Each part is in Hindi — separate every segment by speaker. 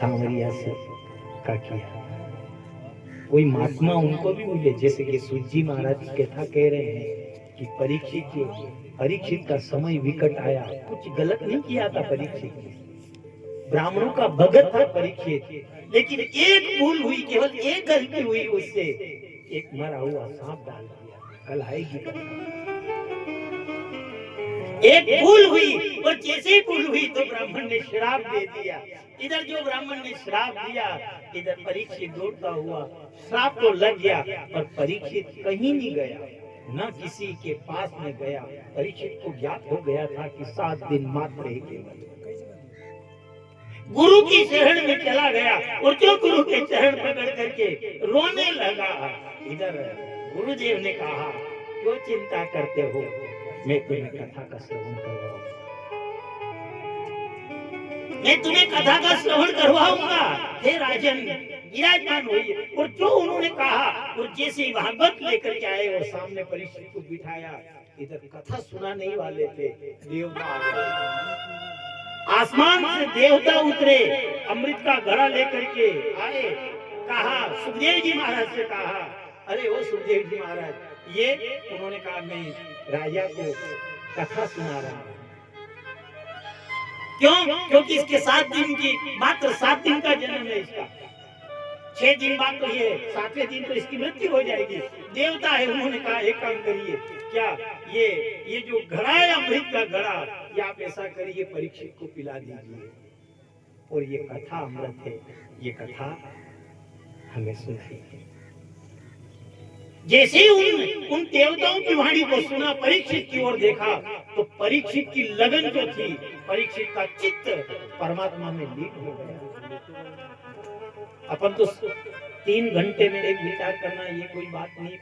Speaker 1: सांवरिया से का किया। कोई महात्मा उनको भी मिले, जैसे कि सूत जी महाराज कथा कह रहे हैं कि परीक्षित का समय विकट आया। कुछ गलत नहीं किया था परीक्षित ने, ब्राह्मणों का भगत था परीक्षित, लेकिन एक भूल हुई, केवल एक गलती हुई उससे, एक मरा हुआ सांप डाल दिया। कल आएगी कथा। एक भूल हुई, और जैसे ही भूल हुई तो ब्राह्मण ने श्राप दे दिया। इधर जो ब्राह्मण ने श्राप दिया, इधर परीक्षित दौड़ता हुआ, श्राप तो लग गया पर परीक्षित कहीं नहीं गया, न किसी के पास में गया। परीक्षित को ज्ञात हो गया था कि 7 दिन मात्र है केवल। गुरु की शरण में चला गया, और जो गुरु के चरण पकड़ करके रोने लगा। इधर गुरुदेव ने कहा, क्यों चिंता करते हो, मैं तुम्हें कथा का श्रवण करवाऊंगा, मैं तुम्हें कथा का श्रवण करवाऊंगा। हे राजन विराजमान हुई। और जो उन्होंने कहा, और जैसे ही भागवत लेकर के आए और सामने परीक्षित को बिठाया, इधर कथा सुनाने ही वाले थे, देवता आसमान से देवता उतरे, अमृत का घड़ा लेकर के आए। कहा, सुखदेव जी महाराज से कहा, अरे वो सुखदेव जी महाराज, ये उन्होंने कहा, मैं राजा को कथा सुना रहा हूं। क्यों? क्योंकि इसके 7 दिन की, मात्र 7 दिन का जन्म है इसका। 6 दिन बाद तो ये 7वें दिन तो इसकी मृत्यु हो जाएगी। देवता है, उन्होंने कहा एक काम करिए, क्या ये जो घड़ा है अमृत का घड़ा, ये आप ऐसा करिए परीक्षित को पिला दीजिए, और ये कथा अमृत है, ये कथा हमें सुनाइए। जैसे ही उन देवताओं की वाणी को सुना, परीक्षित की ओर देखा, तो परीक्षित की लगन जो थी, परीक्षित का चित्त परमात्मा में लीन हो गया। अपन तो 3 घंटे में एक विचार करना, ये कोई बात नहीं,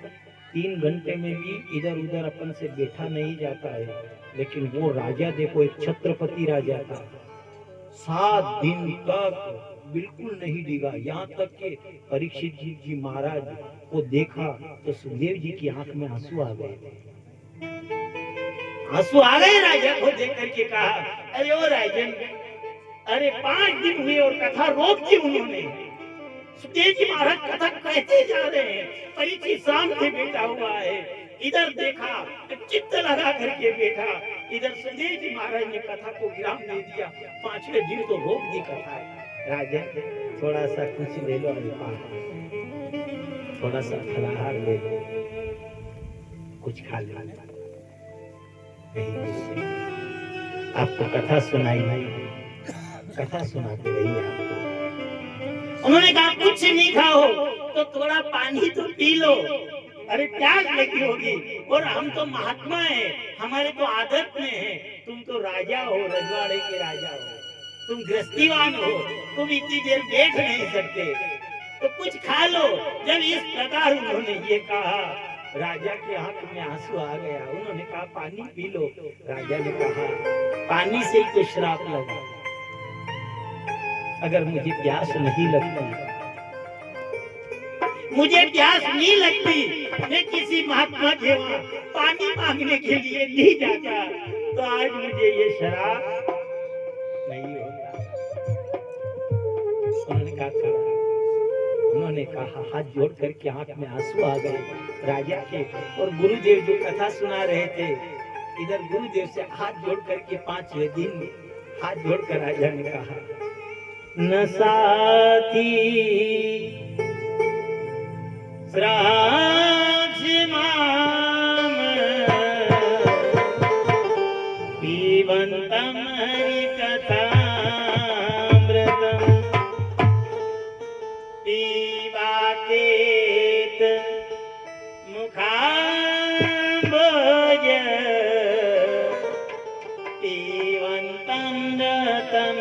Speaker 1: 3 घंटे में भी इधर उधर अपन से बैठा नहीं जाता है। लेकिन वो राजा देखो, एक छत्रपति राजा था, 7 दिन तक बिल्कुल नहीं डिगा। यहाँ तक कि परीक्षित जी महाराज को देखा तो सुखदेव जी की आंख में आंसू आ गए। आंसू आ गए राजा को देख करके कहा, अरे ओ राजन, अरे 5 दिन हुए और कथा रोक दी उन्होंने। सुखदेव जी महाराज कथा कहते जा रहे हैं, परीक्षित सामने बैठा हुआ है, इधर देखा चित्त लगा करके बैठा, इधर सुखदेव जी महाराज ने कथा को विराम दे दिया। 5वें दिन तो रोक दी कथा। राजा थोड़ा सा कुछ ले लो, थोड़ा सा फलाहार ले लो, कुछ खा लो, आपको कथा सुनाई नहीं, कथा सुनाते रहिए आपको। उन्होंने कहा कुछ नहीं खाओ तो थोड़ा पानी तो पी लो, अरे प्यास लगी होगी, और हम तो महात्मा हैं, हमारे तो आदत में है, तुम तो राजा हो, रजवाड़े के राजा हो, तुम गृहस्थीवान हो, तुम इतनी देर बैठ नहीं सकते, तो कुछ खा लो। जब इस प्रकार उन्होंने ये कहा, राजा के आंख में आंसू आ गया। उन्होंने कहा पानी पी लो। राजा ने कहा पानी से ही तो श्राप लगा, अगर मुझे प्यास नहीं लगती, मुझे प्यास नहीं लगती, मैं किसी महात्मा के वहां पानी मांगने के लिए नहीं जाता, तो आज मुझे ये शराब नहीं होता। उन्होंने कहा हाथ जोड़ करके आंख में आंसू आ गए राजा के। और गुरुदेव जो कथा सुना रहे थे, इधर गुरुदेव से हाथ जोड़ करके 5वें दिन हाथ जोड़कर राजा ने कहा, न साथी श्राक्ष माम पीबंतम हरि कथामृतम पीबाकेत मुखाम्बोज पीबंतम रतम।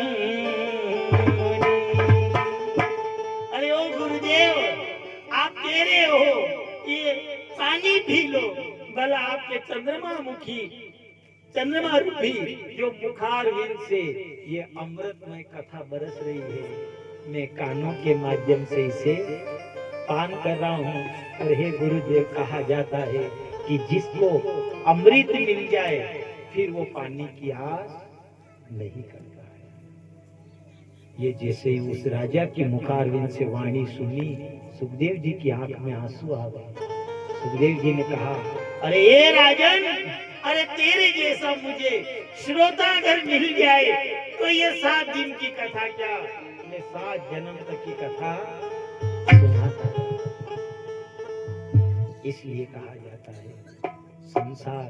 Speaker 1: अरे ओ गुरुदेव, आप कह रहे हो ये पानी पी लो, भला आपके चंद्रमा रूपी जो बुखार वीर से ये अमृतमय कथा बरस रही है, मैं कानों के माध्यम से इसे पान कर रहा हूँ। और हे गुरुदेव, कहा जाता है कि जिसको अमृत मिल जाए फिर वो पानी की आस नहीं करता है। ये जैसे ही उस राजा की मुखारविंद से वाणी सुनी, सुखदेव जी की आंख में आंसू आ गए। सुखदेव जी ने कहा, अरे ये राजन, अरे तेरे जैसा मुझे श्रोता अगर मिल जाए तो ये 7 दिन की कथा क्या, मैं 7 जन्म तक की कथा सुनाता। इसलिए कहा जाता है संसार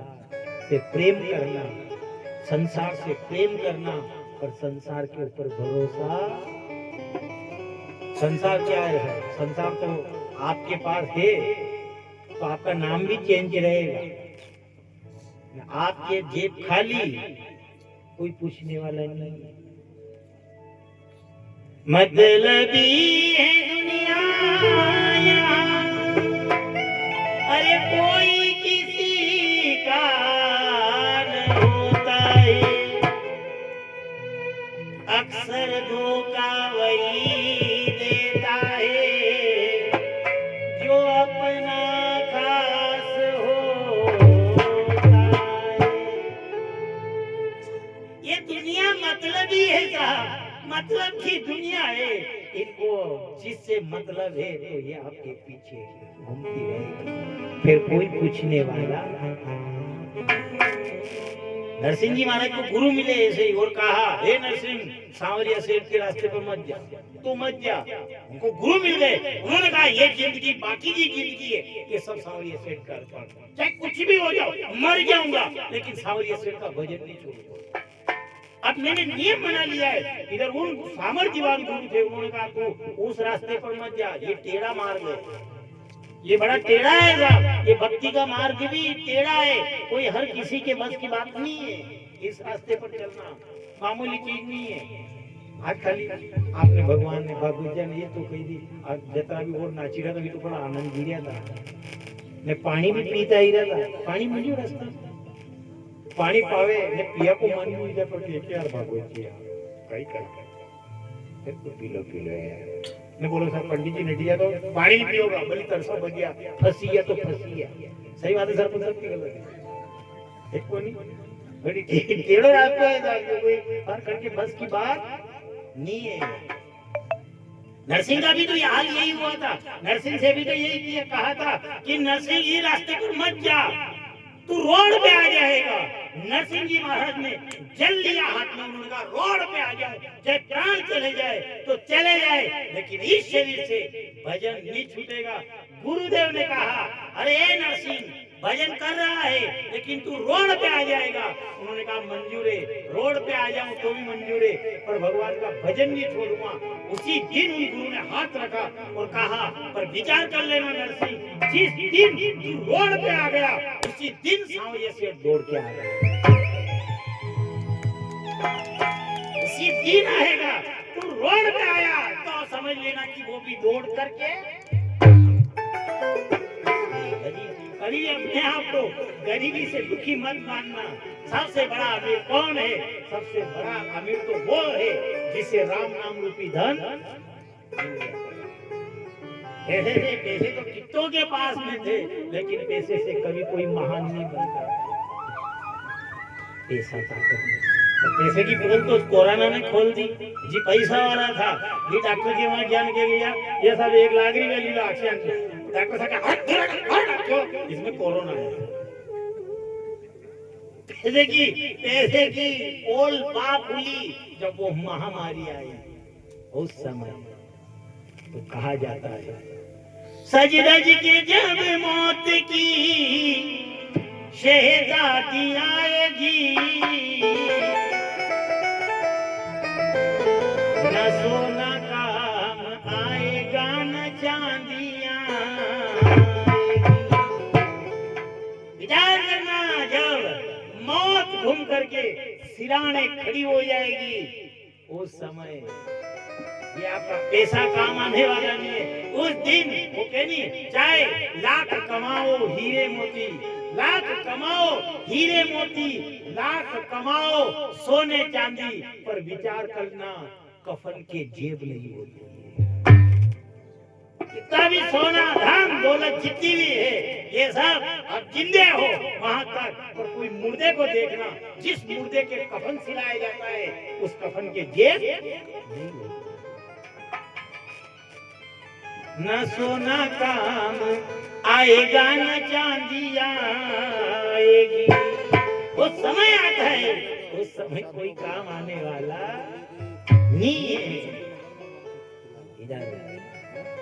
Speaker 1: से प्रेम करना, संसार से प्रेम करना, पर संसार के ऊपर भरोसा। संसार क्या है? संसार तो आपके पास है तो आपका नाम भी चेंज रहेगा, आपके जेब खाली, कोई पूछने वाला नहीं। मतलबी है दुनिया, अरे कोई किसी का न होता है, अक्सर धोखा वही देता है जो अपना खास होता है। ये दुनिया मतलबी है साहब, मतलब की दुनिया है। इनको जिससे मतलब है तो ये आपके पीछे घूमती रहेगी, फिर कोई पूछने वाला। नरसिंह जी महाराज को गुरु मिले ऐसे ही, और कहा, हे नरसिंह, सांवरिया सेठ के रास्ते पर मत जा, तू मत जा। उनको गुरु मिल गए, उन्होंने कहा ये जिंदगी बाकी की जिंदगी है, ये सब सांवरिया सेठ का अर्पण, चाहे कुछ भी हो जाओ, मर जाऊंगा लेकिन सांवरिया सेठ का भजन नहीं छोड़ूंगा। अब मैंने नियम बना लिया है। इधर उन सामर्थ्यवान गुरु थे, उन्होंने कहा तू उस रास्ते पर मत जा, ये टेढ़ा मार्ग है, ये बड़ा टेढ़ा है साहब, ये भक्ति का मार्ग भी टेढ़ा है, कोई हर किसी के बस की बात नहीं है। इस रास्ते पर चलना मामूली चीज नहीं है। आज खाली आपने भगवान ने बाबूजी ने ये तो कही दी, आज जतरा भी और नाची रहा था, तो बड़ा आनंद भी रहा था, ने पानी भी पीता ही रहा था, पानी मिलियो रास्ता, पानी पावे ने पिया को मन नहीं जा पर के यार बाबूजी कई कर तो पी लो यार। ने बोलो सर पंडित जी नटिया तो पानी नहीं पियोगा, बड़ी तरसा बगिया, फंसी है तो फंसी है। सही बात है सर, पर सब की गलत है, एक को नहीं बड़ी टेढ़ो आपको है साहब, कोई हर करके बस की बात नहीं है। नरसिंह का भी तो हाल यही हुआ था, नरसिंह से भी तो यही कहा था कि नरसिंह ये रास्ते पर मत जा, तू रोड पे आ जाएगा। नरसिंह जी महाराज ने जल लिया हाथ में, उन्होंने कहा रोड पे आ जाए, चाहे प्राण चले जाए तो चले जाए, लेकिन इस शरीर से भजन नहीं छूटेगा। गुरुदेव ने कहा, अरे नरसिंह भजन कर रहा है लेकिन तू रोड पे आ जाएगा। उन्होंने कहा मंजूर है, रोड पे आ जाऊं तो भी मंजूर है, पर भगवान का भजन नहीं छोड़ूंगा। उसी दिन उन गुरु ने हाथ रखा और कहा, पर विचार कर लेना नरसिंह, जिस दिन तू रोड पे आ गया उसी दिन सांवरिया सेठ दौड़ के आ गया। उसी दिन आएगा, तू रोड पे आया तो समझ लेना कि वो भी दौड़ करके। कभी अपने आप को गरीबी से दुखी मत मानना। सबसे बड़ा अमीर कौन है? सबसे बड़ा अमीर तो वो है जिसे राम नाम रूपी धन। पैसे तो कितनों के पास में थे, लेकिन पैसे से कभी कोई महान नहीं बनता। पैसा पैसे की पोल तो कोरोना ने खोल दी जी, पैसा वाला था जी, डॉक्टर के वहां ज्ञान के गया, ये सब 1 लाख रुपए लीला अक्षय डॉक्टर साहब इसमें कोरोना है। पैसे की पोल बाप हुई जब वो महामारी आई, उस समय तो कहा जाता है सज रज के जब मौत की शहजादी आएगी, न सोना काम आएगा न चांदियां। विचार करना, जब मौत घूम करके सिराने खड़ी हो जाएगी, उस समय ये आपका पैसा काम आने वाला नहीं है। उस दिन वो कहनी, चाहे लाख कमाओ हीरे मोती, लाख कमाओ हीरे मोती, लाख कमाओ सोने चांदी, पर विचार करना कफन के जेब नहीं होती। कितना भी सोना धन दौलत जितनी भी है, ये सब अब जिंदे हो वहां तक, पर कोई मुर्दे को देखना, जिस मुर्दे के कफन सिलाया जाता है उस कफन के जेब नहीं होती। न सोना काम आएगा न चांदी आएगी। वो समय आता है, उस समय कोई काम आने वाला नहीं है।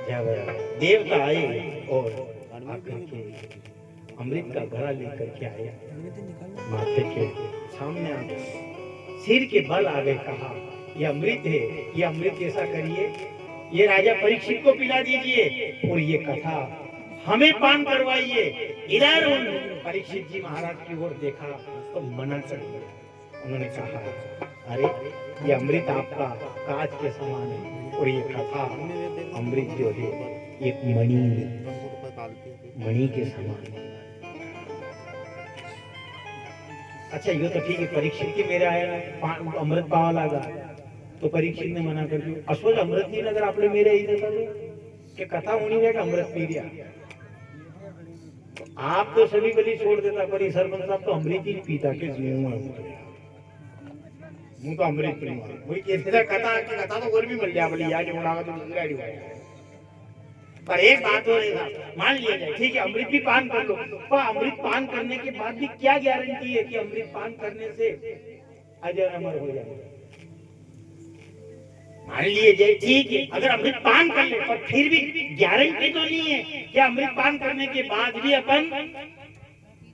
Speaker 1: जब देवता आए और आकर के अमृत का घड़ा लेकर के आए, माथे के सामने आ गए, सिर के बल आ गए, कहा ये अमृत है, ये अमृत ऐसा करिए, ये राजा परीक्षित को पिला दीजिए और ये कथा हमें पान करवाइए। इधर परीक्षित जी महाराज की ओर देखा तो मना कर दिया। उन्होंने कहा अरे ये अमृत आपका कांच के समान है और ये कथा अमृत जो है एक मणि के समान है। अच्छा ये तो ठीक है, परीक्षित की मेरे आया अमृत पावा लगा तो परीक्षित ने मना कर दिया। असोज अमृत नहीं लग रहा आपने मेरे इधर के कथा होनी है कि अमृत पी लिया। तो आप तो सभी गली छोड़ देता, पर सरपंच साहब तो अमृत ही पीता के मुंह तो अमृत पीऊंगा वही कहते कथा तो और भी मिल जाए बोली आज उड़ावा तो दूसरा ही हुआ। पर एक बात हो रही है, मान लिया जाए ठीक है अमृत भी पान कर लो, पर अमृत पान करने के बाद भी क्या गारंटी है कि अमृत पान करने से अजर अमर हो जाए। मान लिए जाए ठीक है अगर अमृत पान कर ले, पर फिर भी गारंटी तो नहीं है कि अमृत पान करने के बाद भी अपन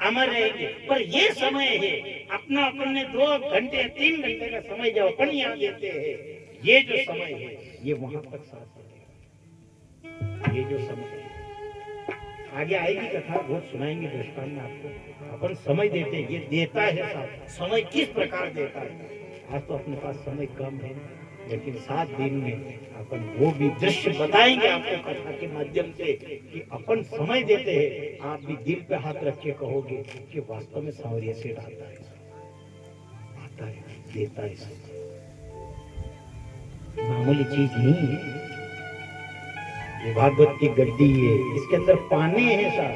Speaker 1: अमर रहेंगे। पर ये समय है अपना अपन ने 2 घंटे 3 घंटे का समय जो अपन यहाँ देते हैं, ये जो समय है ये वहां तक साथ है। ये जो समय है आगे आएगी कथा, बहुत सुनाएंगे दृष्टांत आपको। अपन समय देते, ये देता है साथ। समय किस प्रकार देता है, आज तो अपने पास समय कम है, लेकिन 7 दिन में अपन वो भी दृश्य बताएंगे आपको कथा के माध्यम से कि अपन समय देते हैं। आप भी दिल पे हाथ रख के कहोगे कि वास्तव में सांवरिया सेठ आता है, देता है, मामूली चीज नहीं है। ये भागवत की गड्डी है, इसके अंदर पाने हैं साथ,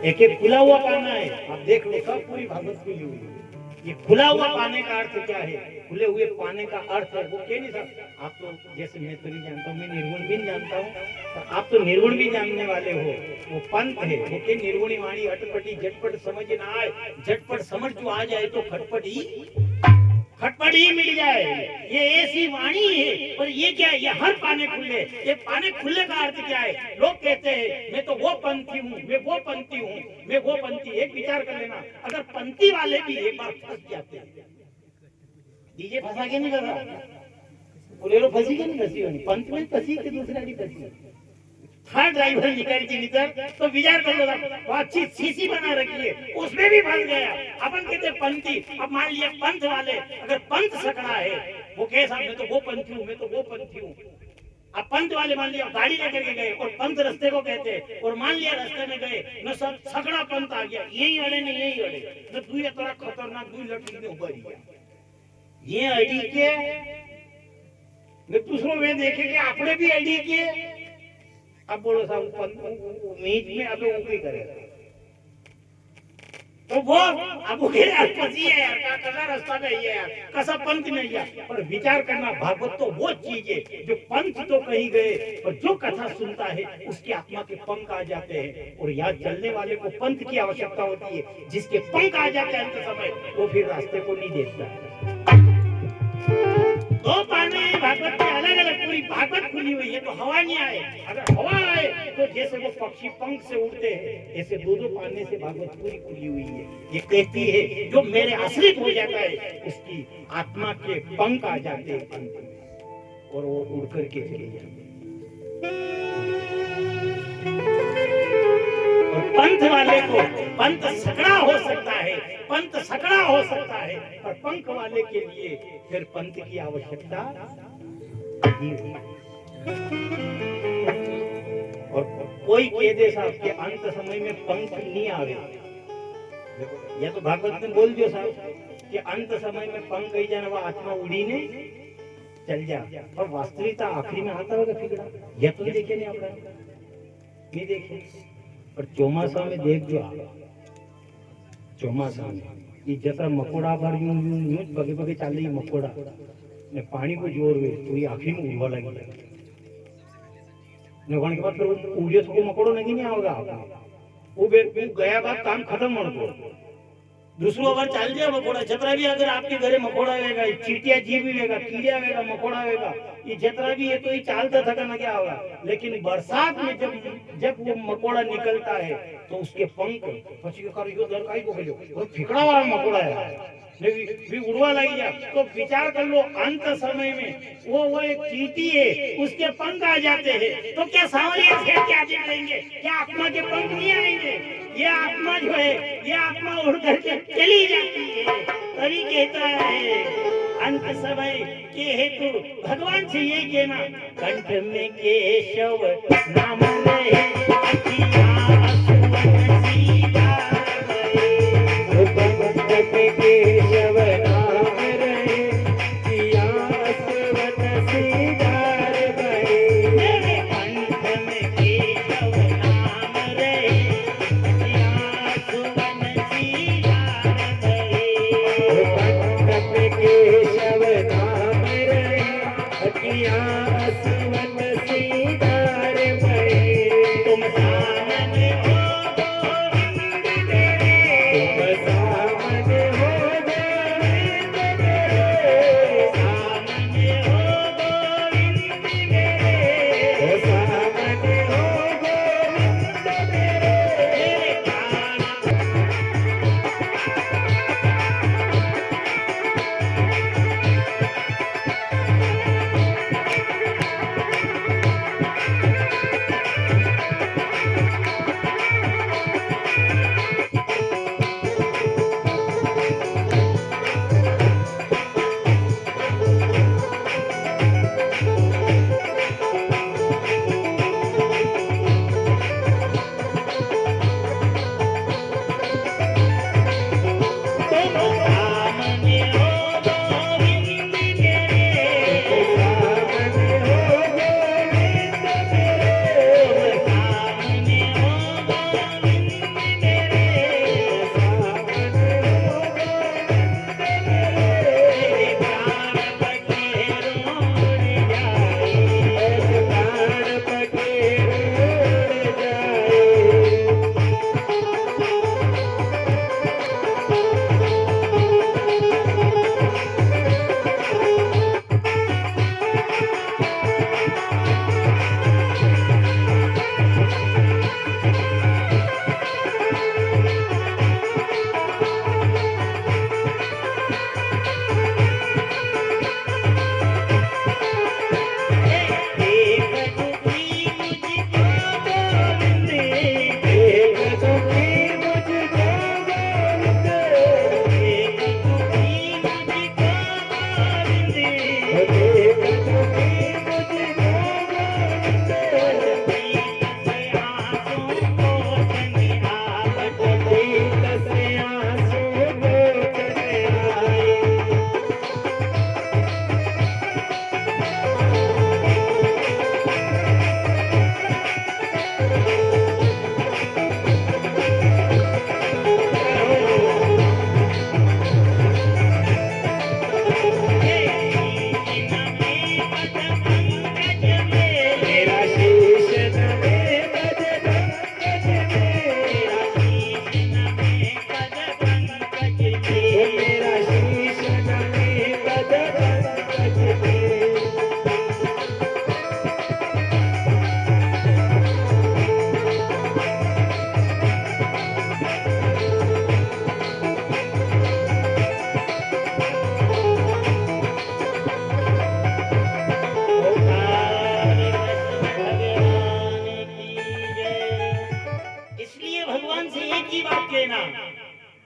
Speaker 1: एक एक खुला हुआ पाना है। आप देख लो सब पूरी भागवत खुली हुई है। ये खुला हुआ पाने का अर्थ क्या है, खुले हुए पाने का अर्थ है वो कह नहीं सकता। आप तो जैसे मैं तो नहीं जानता हूँ, मैं निर्गुण भी नहीं जानता हूँ, पर आप तो निर्गुण भी जानने वाले हो। वो पंथ है वो के निर्गुणी वाणी अटपटी झटपट समझ ना आए, झटपट समझ जो आ जाए तो खटपट ही मिल जाए। ये ऐसी वाणी है। पर ये क्या है, ये हर पाने खुले। ये पाने खुले का अर्थ क्या है, लोग कहते हैं मैं तो वो पंथी हूँ, मैं वो पंथी हूँ, मैं वो पंथी। एक विचार कर लेना, अगर पंथी वाले भी एक बार फंस जाते हैं, डीजे फंसा के नहीं कर रहा, बोलेरो फंसी के नहीं फंसी होनी, पंथ में फंसी के दूसरा नहीं फंसी। हाँ ड्राइवर निकल के निकल तो विचार कर लो, वो अच्छी सीसी बना रखी है उसमें भी फंस गया। अपन कहते पंथी, अब मान लिया पंथ वाले, अगर पंथ सकड़ा है वो कैसा, मैं तो वो पंथी हूँ, मैं तो वो पंथी हूँ। अब पंथ वाले मान लिया गाड़ी लेकर के गए और पंथ रास्ते को कहते हैं, और मान लिया रास्ते में गए न सब सकड़ा पंथ आ गया, यही अड़े नहीं यही अड़े न तू, ये थोड़ा खतरनाक दुई लड़की में उभर गया, ये अड़ी के दूसरों में देखे कि अपने भी अड़ी के। अब बोलो साहब मीट में अब ऊपरी करे तो वो अब फंसी है यार, कसा रास्ता में है यार, कसा पंथ में यार। पर विचार करना, भागवत तो वो चीज है जो पंथ तो कहीं गए, पर जो कथा सुनता है उसकी आत्मा के पंख आ जाते हैं। और याद चलने वाले को पंथ की आवश्यकता होती है, जिसके पंख आ जाते हैं अंत समय वो फिर रास्ते को नहीं देखता। दो पाने भागवत के अलग अलग, पूरी भागवत खुली हुई है तो हवा नहीं आए। अगर हवा आए तो जैसे वो पक्षी पंख से उड़ते हैं, ऐसे 2-2 पाने से भागवत पूरी खुली हुई है। ये कहती है जो मेरे आश्रित हो जाता है उसकी आत्मा के पंख आ जाते हैं पंख में और वो उड़ करके चले जाते हैं। और पंथ वाले को पंथ सकड़ा हो सकता है, पंथ सकड़ा हो सकता है, पर पंख वाले के लिए फिर पंथ की आवश्यकता नहीं है। और कोई कह दे साहब के अंत समय में पंख नहीं आवे, या तो भागवत में बोल दियो साहब कि अंत समय में पंख ही जाना, वो आत्मा उड़ी ने चल जा, और वास्तविकता आखिरी में आता होगा फिगड़ा। यह तो देखे नहीं आपका, नहीं देखे, पर चौमासा में देख जो ચોમાસા ये जैसा मकोड़ा पर यूं यूं यूं बगे बगे चल रही मकोड़ा ने पानी को जोर हुए तो ये आखिरी में उड़वा लगी। निकलने के बाद फिर पूजे तो मकोड़ो नहीं आओगा वो गया बात काम खत्म मणको दूसरो अगर चाल जाए मकोड़ा जतरा भी अगर आपके घरे मकोड़ा आएगा चीटिया जीव आएगा कीड़े आएगा मकोड़ा आएगा ये जतरा भी है तो ये चालता थका ना क्या होगा लेकिन बरसात में जब वो मकोड़ा निकलता है तो उसके पंख पछी कर यो दरकाई को भेजो वो फिकड़ा वाला मकोड़ा है भी उड़वा लगी जा तो विचार कर लो अंत समय में वो एक चींटी है उसके पंख आ जाते हैं तो क्या सांवरिया थे क्या जाएंगे क्या आत्मा के पंख नहीं आएंगे ये आत्मा जो है ये आत्मा उड़ करके चली जाती है तभी कहता है अंत समय के हेतु भगवान से ये कहना कंठ में केशव नाम रहे केशव नाम रहे किया सुवन सीधार बहे मेरे कंठ में केशव नाम रहे किया सुवन सीधार बहे कंठ में केशव नाम रहे किया सुवन सीधार बहे तुम सामने हो गोविंद मेरे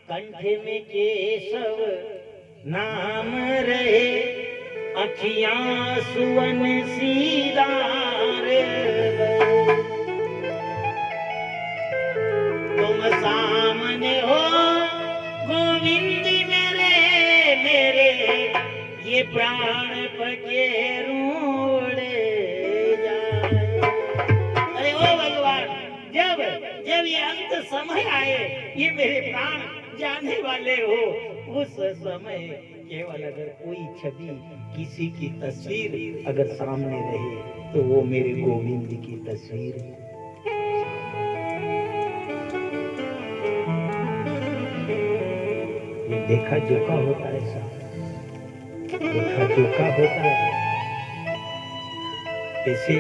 Speaker 1: कंठ में केशव नाम रहे अखियां सुवन सीधार तुम सामने हो गोविंद मेरे मेरे ये प्राण पकेरूड़े जाए। अरे ओ भगवान जब ये अंत समय आए ये मेरे प्राण जाने वाले हो उस समय केवल अगर कोई छवि किसी की तस्वीर अगर सामने रहे तो वो मेरे गोविंद की तस्वीर है। ये देखा जोखा होता है साहब, देखा जोखा होता है। पैसे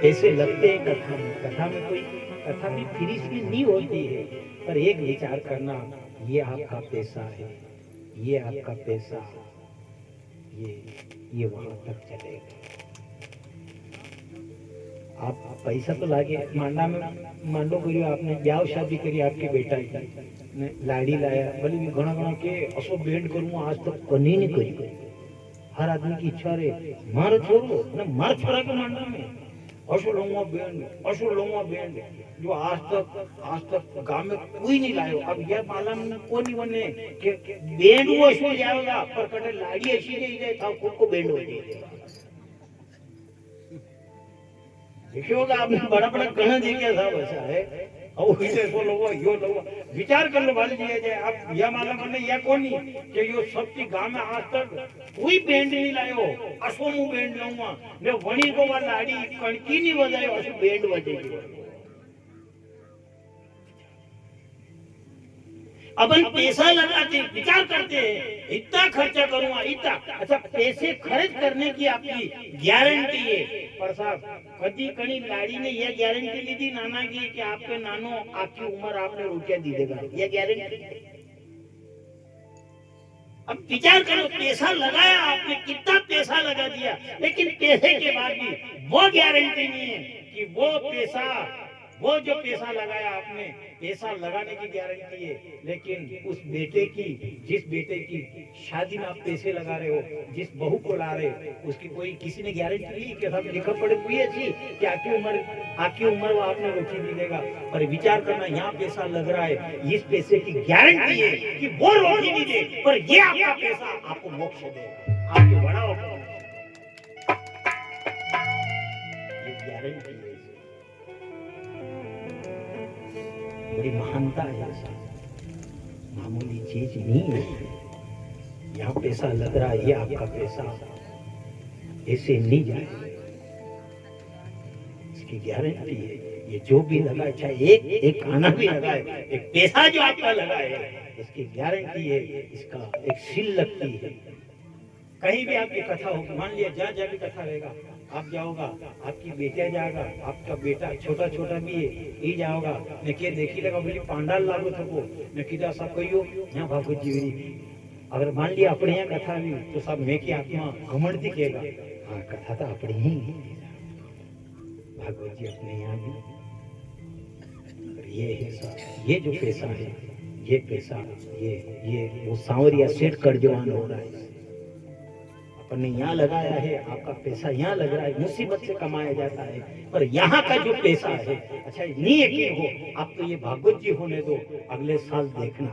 Speaker 1: पैसे लगते हैं कथा में, कथा में कोई कथा भी फ्री से नहीं होती है, पर एक विचार करना, ये आपका पैसा है, ये आपका पैसा, ये वहां तक चलेगा। आप पैसा तो लागे मांडा में, मान लो करियो आपने ब्याह शादी करी आपके बेटा की ने लाड़ी लाया, भले भी घना घना के असो बेंड करूँ, आज तक कनी नहीं करी। हर आदमी की इच्छा रहे मार छोड़ो ना, मार छोड़ा के मांडा में असो लूंगा बेंड, असो लूंगा बेंड, जो आज तक गांव में कोई नहीं लायो। अब यह मालूम को नहीं बने कि बेंड वो असो जाएगा, पर कटे लाड़ी ऐसी नहीं जाए था खुद को बेंड हो जाए। देखिएगा आपने बड़ा बड़ा कहना देखिए साहब ऐसा है, और इसे को लोगो यो लोगो विचार कर लो वाली दिया जाए। आप यह मालूम करने या कौन नहीं कि यो सबकी गांव में आज तक कोई बैंड नहीं लायो, असो मु बैंड लाऊंगा ने वणी को वाला लाड़ी कणकी नहीं बजायो, असो बैंड बजेगी। अपन पैसा लगाते विचार करते हैं इतना खर्चा करूंगा इतना, अच्छा पैसे खर्च करने की आपकी गारंटी है, पर साहब कभी कहीं लाड़ी ने यह गारंटी ली थी नाना की कि आपके नानो आपकी उम्र आपने रुपया दी देगा, यह गारंटी। अब विचार करो पैसा लगाया आपने, कितना पैसा लगा दिया, लेकिन पैसे के बाद भी वो गारंटी नहीं है कि वो पैसा, वो जो पैसा लगाया आपने, पैसा लगाने की गारंटी है, लेकिन उस बेटे की, जिस बेटे की शादी में आप पैसे लगा रहे हो, जिस बहू को ला रहे हो, उसकी कोई किसी ने गारंटी ली कि सब लिखा पड़े हुई है कि आपकी उम्र वो आपने रोटी नहीं देगा। पर विचार करना, यहाँ पैसा लग रहा है, इस पैसे की गारंटी है कि वो रोटी नहीं दे, पर ये आपका पैसा आपको मोक्ष देगा, आपके बड़ा होगा, ये गारंटी है। बड़ी महानता है, मामूली चीज नहीं है। यहाँ पैसा लग रहा है, ये आपका पैसा ऐसे नहीं जाए, इसकी गारंटी है। ये जो भी लगा, चाहे एक आना भी लगा है, एक पैसा जो आपका लगा है, इसकी गारंटी है, इसका एक सील लगती है। कहीं भी आपकी कथा होगी, मान लिया जहाँ जहाँ भी कथा रहेगा, आप जाओगा, आपकी बेटिया जाएगा, आपका बेटा छोटा छोटा भी है, ये जाओगा ने के देखी लगा बोली पांडाल लागो थको ने कीधा सब कहियो यहाँ भागवत जीवनी। अगर मान लिया अपने यहाँ कथा भी तो सब मैं की आत्मा घमंड थी कहेगा, हाँ कथा तो अपनी ही भागवत जी अपने यहाँ भी। ये है, ये जो पैसा है, ये पैसा, ये वो सांवरिया सेठ कर्जवान हो रहा है, अपने यहाँ लगाया है, आपका पैसा यहाँ लग रहा है, मुसीबत से कमाया जाता है, पर यहाँ का जो पैसा है, अच्छा नहीं है कि हो आप तो ये भागवत जी होने दो, अगले साल देखना,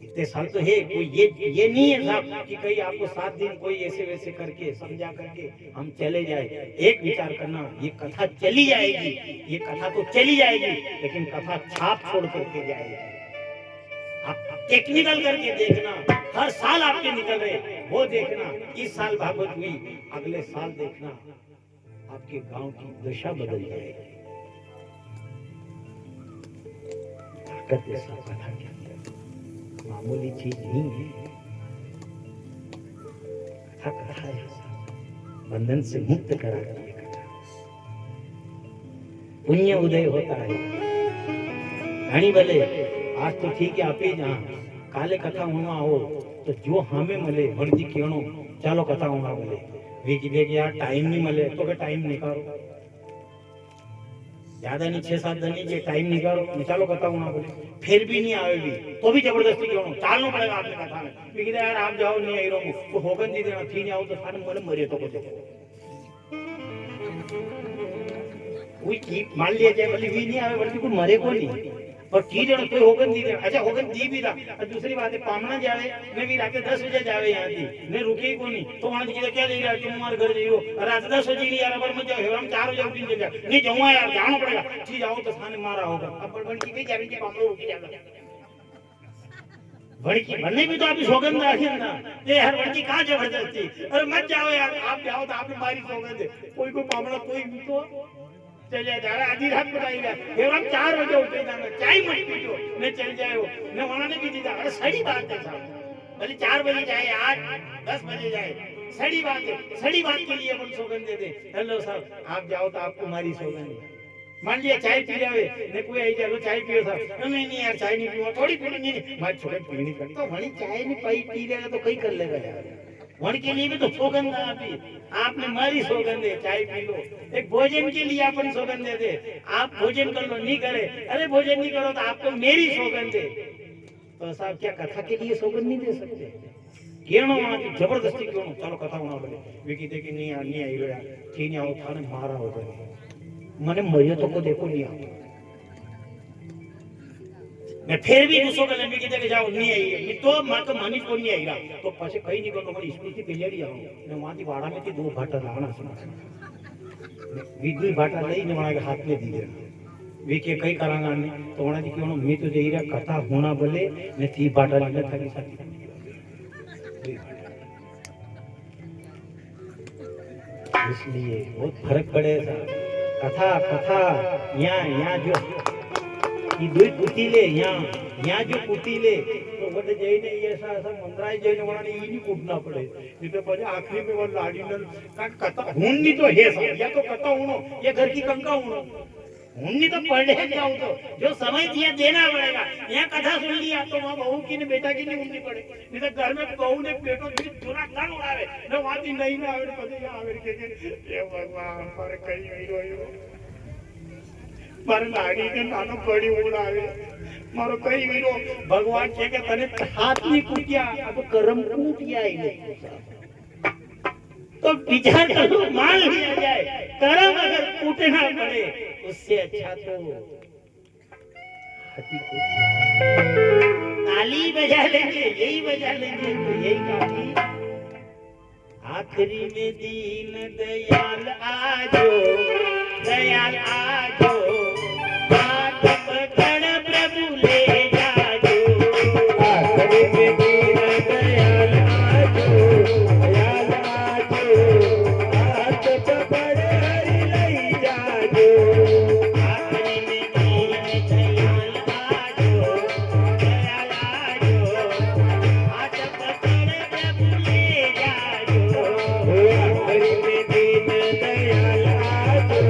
Speaker 1: इतने साल तो है, कोई ये नहीं है साहब कि कहीं आपको 7 दिन कोई ऐसे वैसे करके समझा करके हम चले जाए। एक विचार करना, ये कथा चली जाएगी, ये कथा तो चली जाएगी, लेकिन कथा छाप छोड़ करके जाएगी। आप टेक्निकल करके देखना, हर साल आपके निकल रहे वो देखना, इस साल भागवत हुई, अगले साल देखना आपके गांव की दशा बदल जाएगी। ताकत ऐसा कथा के अंदर मामूली चीज नहीं है, कथा है, बंधन से मुक्त कराती है कथा। पुण्य उदय होता है, घनी भले आज तो ठीक है आप ही जहाँ काले कथा होना हो तो जो हमें मिले भरती क्यों चालो कथा होना बोले वीक यार टाइम नहीं मिले तो के टाइम निकालो, ज्यादा नहीं 6-7 दिन के टाइम निकालो, चालो कथा होना बोले, फिर भी नहीं आएगी तो भी जबरदस्ती क्यों चालना पड़ेगा आपने कथा में, क्योंकि यार आप जाओ नहीं आई रहो तो होगन दी देना थी नहीं आओ तो सारे मोले मरे तो कोई मान लिया जाए बोले भी नहीं आवे बोले कोई मरे को नहीं, और की जण कोई होगन दी दे, अच्छा होगन दी भी रहा। और दूसरी बात है पामना जावे ने भी रात 10 बजे जावे यहाँ थी ने रुके को नहीं, तो वहां की क्या ले रहा तुम हमारे घर जाइयो रात 10 बजे नहीं यार पर मत जाओ, हम 4 बजे उठ जा नहीं जाऊंगा यार, जाना पड़ेगा ठीक जाओ तो थाने मारा होगा, अब बड़बड़ की गई गारंटी पामना रुकी जाएगा। वड़की बनने भी तो आप सौगंध रखी ना ये हर वड़की कहाँ जबरदस्ती अरे मत जाओ यार आप जाओ तो आपने मारी सौगंध कोई मामला कोई भी तो चले जा रहा आधी रात बताइएगा फिर हम 4 बजे उठे जाना चाय मत पीजो मैं चल जाए मैं उन्होंने भी दी अरे सही बात है साहब भले 4 बजे जाए 8-10 बजे जाए सड़ी बात के लिए अपन सौगंध दे दे हेलो साहब आप जाओ तो आपको मारी सौगंध मान लिया चाय पी रहे ने कोई आई चलो चाय पियो साहब नहीं यार चाय नहीं पीवा थोड़ी पीनी नहीं मैं छोटे पीनी करता वही चाय नहीं पी लेगा तो कहीं कर लेगा यार वण के लिए भी तो सौगंध आपने मारी सौगंध है चाय पी लो एक भोजन के लिए अपन सौगंध दे दे आप भोजन कर लो नहीं करे अरे भोजन नहीं करो तो आपको मेरी सौगंध है तो साहब क्या कथा के लिए सौगंध नहीं दे सकते केणो जबरदस्ती क्यों चलो कथा होना बोले विकी देखी नहीं आई रहा ठीक आओ थाने मारा हो जाए मैंने मरियो तो को देखो नहीं आओ मैं फिर भी गुस्सो कर लेने की जगह जाओ नहीं आई है तो मां तो मानी को नहीं आएगा तो पाछे कहीं नहीं करनो मारी स्कूल की पेलेड़ी आओ मैं वहां थी वाड़ा में थी 2 भाटा लावना सुना विद्युत भाटा लઈને वहां के हाथ में दी दे वी के कई करांगा ने तो वहां थी क्यों मैं तो जई रहा कथा होना बोले ने थी भाटा लेने थाकी साथी इसलिए बहुत फर्क पड़ेगा कथा यहाँ जो ये दो कुटीले यहाँ जो कुटीले तो बड़े जैने ऐसा मंदराय जैने वाला ये नहीं कूटना पड़े नहीं तो पहले आखिरी में वो लाड़ी न कथा हुन्नी तो है सब या तो कथा होनो या घर की कंका होनो हुन्नी तो पढ़े जाओ तो जो समय दिया देना पड़ेगा यहाँ कथा सुन लिया तो वहाँ बहू की ने बेटा की नहीं हुन्नी पड़े नहीं तो घर में बहू ने पेटो चूरा कान उड़ावे न वहाँ थी नहीं ना आवे पति आवे के ये भगवान पर कहीं नहीं रोयो पर लाड़ी के नानो बड़ी उड़ावे मारो कई वीरो भगवान के तने हाथ नहीं कूटिया अब कर्म कूटिया ही नहीं तो विचार करो मान लिया जाए कर्म अगर कूटना पड़े उससे अच्छा तो ताली बजा लेंगे यही बजा लेंगे तो यही काफी आखिरी में दीन दयाल आजो हाथ पकड़ प्रभु ले जाजो आखिरी में दीन दयाल आजो हाथ पकड़ हरि ले जाजो आखिरी में दीन दयाल आजो हाथ पकड़ प्रभु ले जाजो आखिरी में दीन दयाल आजो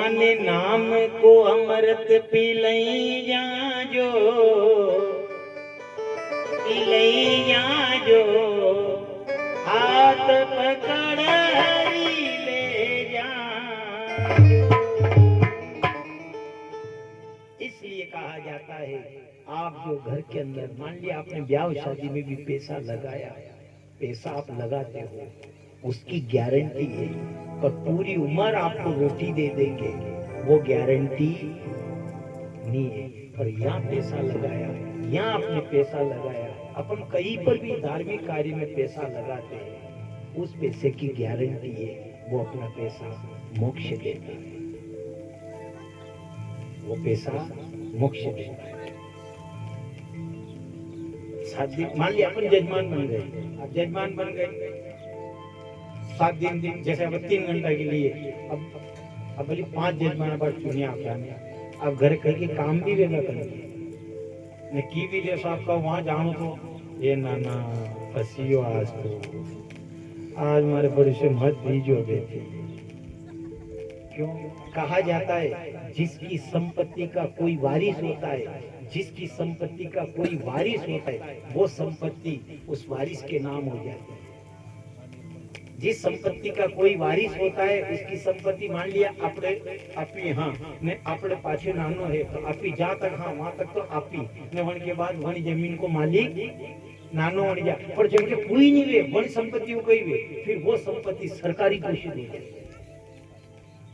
Speaker 1: माने नाम को अमृत पी लई जाजो, पी लई जाजो, हाथ पकड़ ले जाजो। इसलिए कहा जाता है आप जो घर के अंदर मान लिया आपने ब्याह शादी में भी पैसा लगाया, पैसा आप लगाते हो उसकी गारंटी है, पर पूरी उम्र आपको रोटी दे देंगे वो गारंटी नहीं है। पर यहाँ पैसा लगाया, यहाँ आपने पैसा लगाया, अपन कहीं पर भी धार्मिक कार्य में पैसा लगाते हैं उस पैसे की गारंटी है वो अपना पैसा मोक्ष देता है, वो पैसा मोक्ष देता है। मान लिया अपन जजमान बन गए, आप जजमान बन गए 7 दिन जैसे अब 3 घंटा के लिए अब बोली 5 जजमान पर चुनिए आप जाने, अब घर करके काम भी वेगा करेंगे ने की भी जैसा आपका वहां जानो तो ये नाना फसियो आज हमारे बड़े से मत दीजो बेटी। क्यों कहा जाता है जिसकी संपत्ति का कोई वारिस होता है, जिसकी संपत्ति का कोई वारिस होता है वो संपत्ति उस वारिस के नाम हो जाती है। जिस संपत्ति का कोई वारिस होता है उसकी संपत्ति मान लिया अपने अपनी हाँ ने अपने पाछे नानो है तो अपनी जा तक हाँ वहां तक तो आपी ने वन के बाद वनी जमीन को मालिक नानो बन जा, पर जब के कोई नहीं वे वन संपत्ति को कोई वे फिर वो संपत्ति सरकारी घोषित हो जाती है।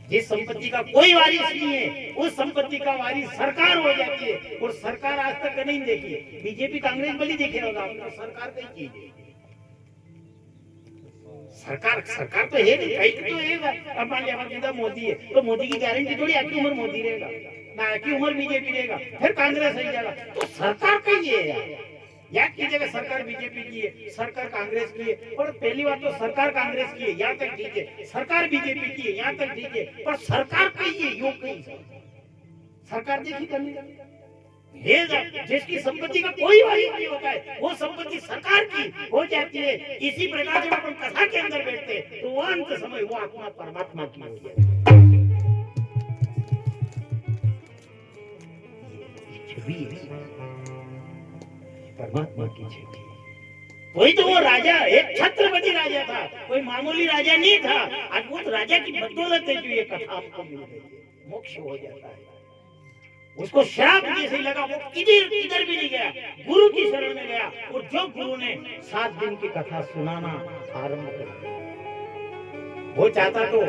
Speaker 1: जिस संपत्ति का कोई वारिस नहीं है उस संपत्ति का वारिस सरकार हो जाती है, और सरकार आज तक नहीं देखी, बीजेपी कांग्रेस भली देखे होगा आपको, सरकार कई चीज है सरकार तो है नहीं, कहीं तो है। अब मान लिया हमारा मोदी है तो मोदी की गारंटी थोड़ी आपकी उम्र मोदी रहेगा ना, आपकी उम्र बीजेपी रहेगा, फिर कांग्रेस हो जाएगा। तो सरकार कहीं है यार, याद कीजिएगा सरकार बीजेपी की है, सरकार कांग्रेस की है, और पहली बात तो सरकार कांग्रेस की है यहाँ तक ठीक है, सरकार बीजेपी की है यहाँ तक ठीक है, पर सरकार कहीं है योग कहीं सरकार देखी करनी जिसकी संपत्ति का कोई वारिस नहीं होता है वो संपत्ति सरकार की हो जाती है। इसी प्रकार जब अपन कथा के अंदर बैठते हैं तो वो अंत समय वो आत्मा परमात्मा की हो जाती है, परमात्मा की छवि। वही तो वो राजा एक छत्रपति राजा था, कोई मामूली राजा नहीं था। अद्भुत राजा की बदौलत है जो ये कथा आपको मिल गई है, मोक्ष हो जाता है। उसको श्राप जैसे लगा वो किधर भी नहीं गया, गुरु की शरण में गया, और जो गुरु ने 7 दिन की कथा सुनाना आरंभ कर दिया वो चाहता तो